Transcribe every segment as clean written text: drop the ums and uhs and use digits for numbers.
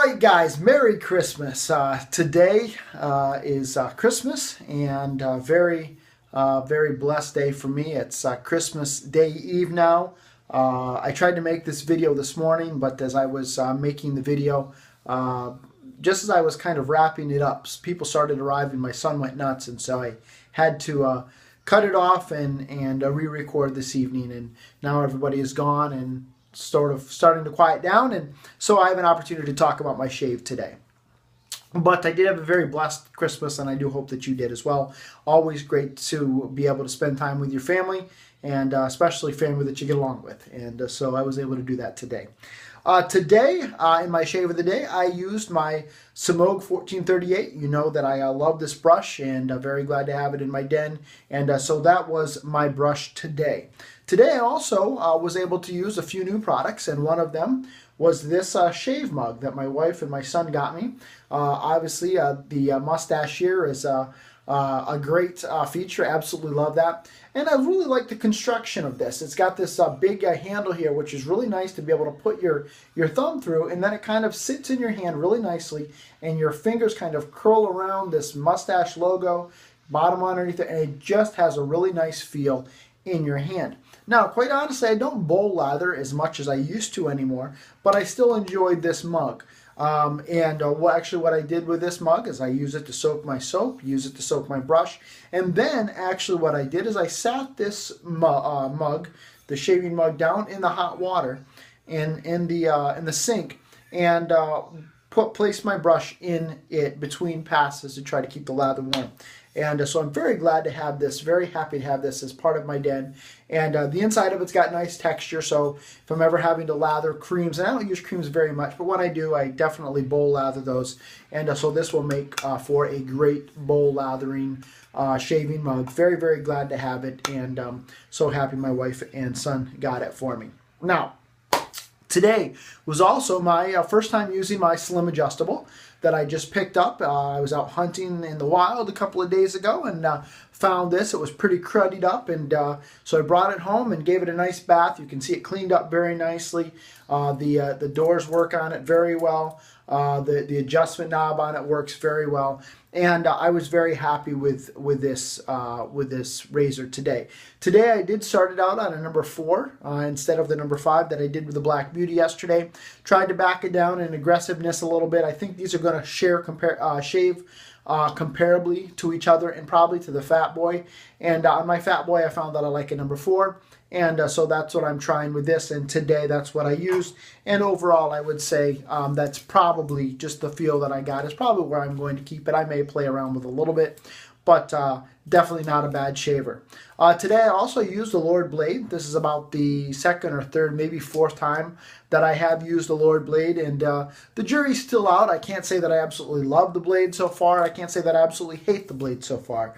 Alright guys, Merry Christmas. Today is Christmas, and very blessed day for me. It's Christmas Day Eve now. I tried to make this video this morning, but as I was making the video, just as I was kind of wrapping it up, people started arriving. My son went nuts, and so I had to cut it off and re-record this evening. And now everybody is gone and sort of starting to quiet down, and so I have an opportunity to talk about my shave today. But I did have a very blessed Christmas, and I do hope that you did as well. Always great to be able to spend time with your family, and especially family that you get along with. And so I was able to do that today. Today, in my shave of the day, I used my Semogue 1438. You know that I love this brush, and very glad to have it in my den. And so that was my brush today. Today I also was able to use a few new products, and one of them was this shave mug that my wife and my son got me. Obviously, the mustache here is a great feature. Absolutely love that. And I really like the construction of this. It's got this big handle here, which is really nice to be able to put your thumb through, and then it kind of sits in your hand really nicely, and your fingers kind of curl around this mustache logo, bottom underneath it, and it just has a really nice feel in your hand. Now, quite honestly, I don't bowl lather as much as I used to anymore, but I still enjoyed this mug. Actually what I did with this mug is I use it to soak my soap, use it to soak my brush, and then actually what I did is I sat this mug, the shaving mug, down in the hot water in the sink, and placed my brush in it between passes to try to keep the lather warm. And so I'm very glad to have this, very happy to have this as part of my den. And the inside of it's got nice texture, so if I'm ever having to lather creams, and I don't use creams very much, but when I do, I definitely bowl lather those. And so this will make for a great bowl lathering shaving mug. Very, very glad to have it, and so happy my wife and son got it for me. Now, today was also my first time using my Slim Adjustable that I just picked up. I was out hunting in the wild a couple of days ago and found this. It was pretty cruddied up, and so I brought it home and gave it a nice bath. You can see it cleaned up very nicely. The doors work on it very well. The adjustment knob on it works very well, and I was very happy with this razor today. Today I did start it out on a number 4 instead of the number 5 that I did with the Black Beauty yesterday. Tried to back it down in aggressiveness a little bit. I think these are going to shave comparably to each other, and probably to the Fat Boy. And on my Fat Boy, I found that I like a number 4. And so that's what I'm trying with this, and today that's what I used. And overall, I would say that's probably just the feel that I got is probably where I'm going to keep it. I may play around with a little bit, but definitely not a bad shaver. Today I also used the Lord Blade. This is about the second or third, maybe fourth time that I have used the Lord Blade, and the jury's still out. I can't say that I absolutely love the blade so far. I can't say that I absolutely hate the blade so far.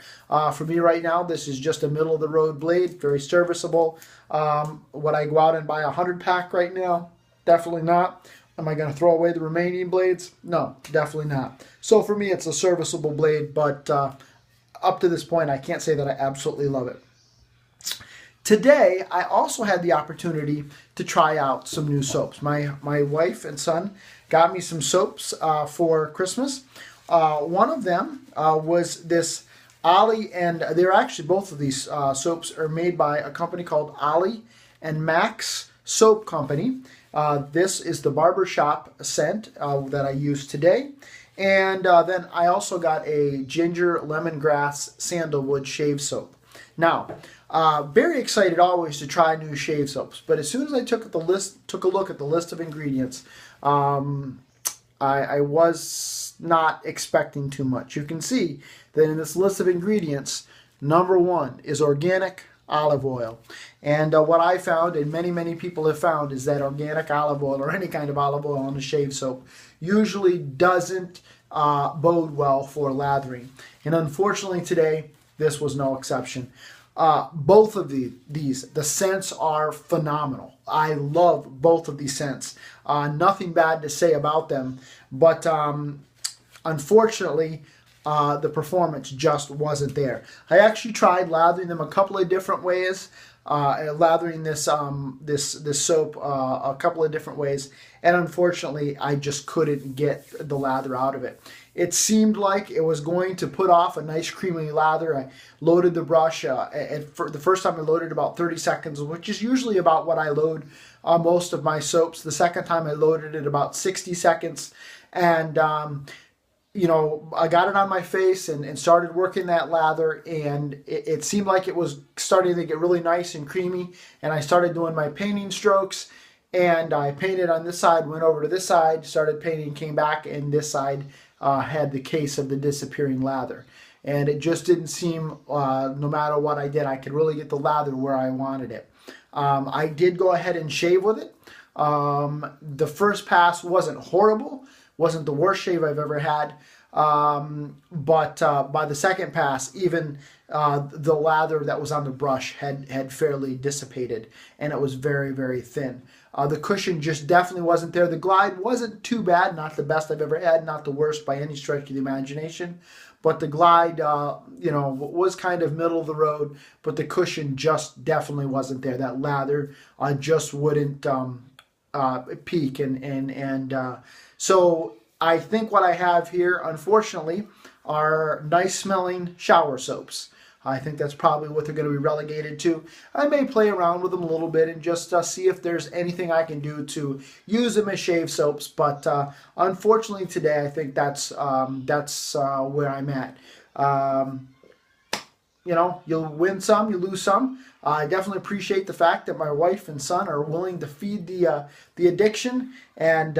For me right now, this is just a middle-of-the-road blade, very serviceable. Would I go out and buy a 100-pack right now? Definitely not. Am I going to throw away the remaining blades? No, definitely not. So for me, it's a serviceable blade, but up to this point, I can't say that I absolutely love it. Today, I also had the opportunity to try out some new soaps. My wife and son got me some soaps for Christmas. One of them was this Ollie, and they're actually, both of these soaps are made by a company called Ollie and Max Soap Company. This is the Barber Shoppe scent that I used today. And then I also got a ginger lemongrass sandalwood shave soap. Now, very excited always to try new shave soaps, but as soon as I took a look at the list of ingredients, I was not expecting too much. You can see that in this list of ingredients, number 1 is organic olive oil. And what I found, and many people have found, is that organic olive oil, or any kind of olive oil on a shave soap, usually doesn't bode well for lathering. And unfortunately today, this was no exception. Both of these, the scents are phenomenal. I love both of these scents. Nothing bad to say about them, but unfortunately, the performance just wasn't there. I actually tried lathering them a couple of different ways. lathering this soap a couple of different ways, and unfortunately, I just couldn't get the lather out of it. It seemed like it was going to put off a nice creamy lather. I loaded the brush. For the first time I loaded about 30 seconds, which is usually about what I load most of my soaps. The second time I loaded it about 60 seconds, and you know, I got it on my face and started working that lather, and it seemed like it was starting to get really nice and creamy, and I started doing my painting strokes, and I painted on this side, went over to this side, started painting, came back, and this side had the case of the disappearing lather. And it just didn't seem, no matter what I did, I could really get the lather where I wanted it. I did go ahead and shave with it. The first pass wasn't horrible, wasn't the worst shave I've ever had, but by the second pass, even the lather that was on the brush had fairly dissipated, and it was very, very thin. The cushion just definitely wasn't there. The glide wasn't too bad, not the best I've ever had, not the worst by any stretch of the imagination, but the glide, you know, was kind of middle of the road, but the cushion just definitely wasn't there. That lather just wouldn't peak, and so I think what I have here, unfortunately, are nice smelling shower soaps. I think that's probably what they're going to be relegated to. I may play around with them a little bit and just see if there's anything I can do to use them as shave soaps. But unfortunately today, I think that's where I'm at. You know, you'll win some, you lose some. I definitely appreciate the fact that my wife and son are willing to feed the addiction, and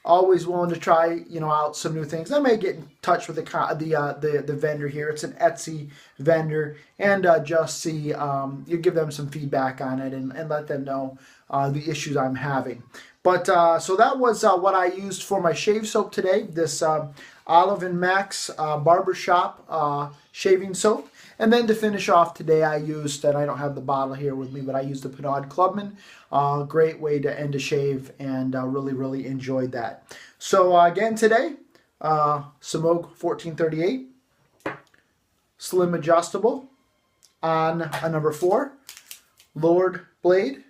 always willing to try, you know, out some new things. I may get in touch with the vendor here. It's an Etsy vendor, and just see, you give them some feedback on it and let them know the issues I'm having. But so that was what I used for my shave soap today. This Olive & Max Barber Shoppe shaving soap. And then to finish off today, I used, and I don't have the bottle here with me, but I used the Pinaud Clubman. Great way to end a shave, and really, really enjoyed that. So again today, Semogue 1438, slim adjustable on a number 4, Lord blade,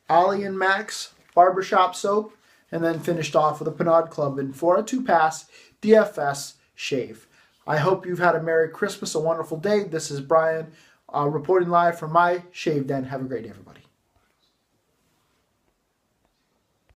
Ollie & Max Barber Shoppe soap, and then finished off with a Pinaud Clubman for a 2-pass DFS shave. I hope you've had a Merry Christmas, a wonderful day. This is Brian reporting live from my shave den. Have a great day, everybody.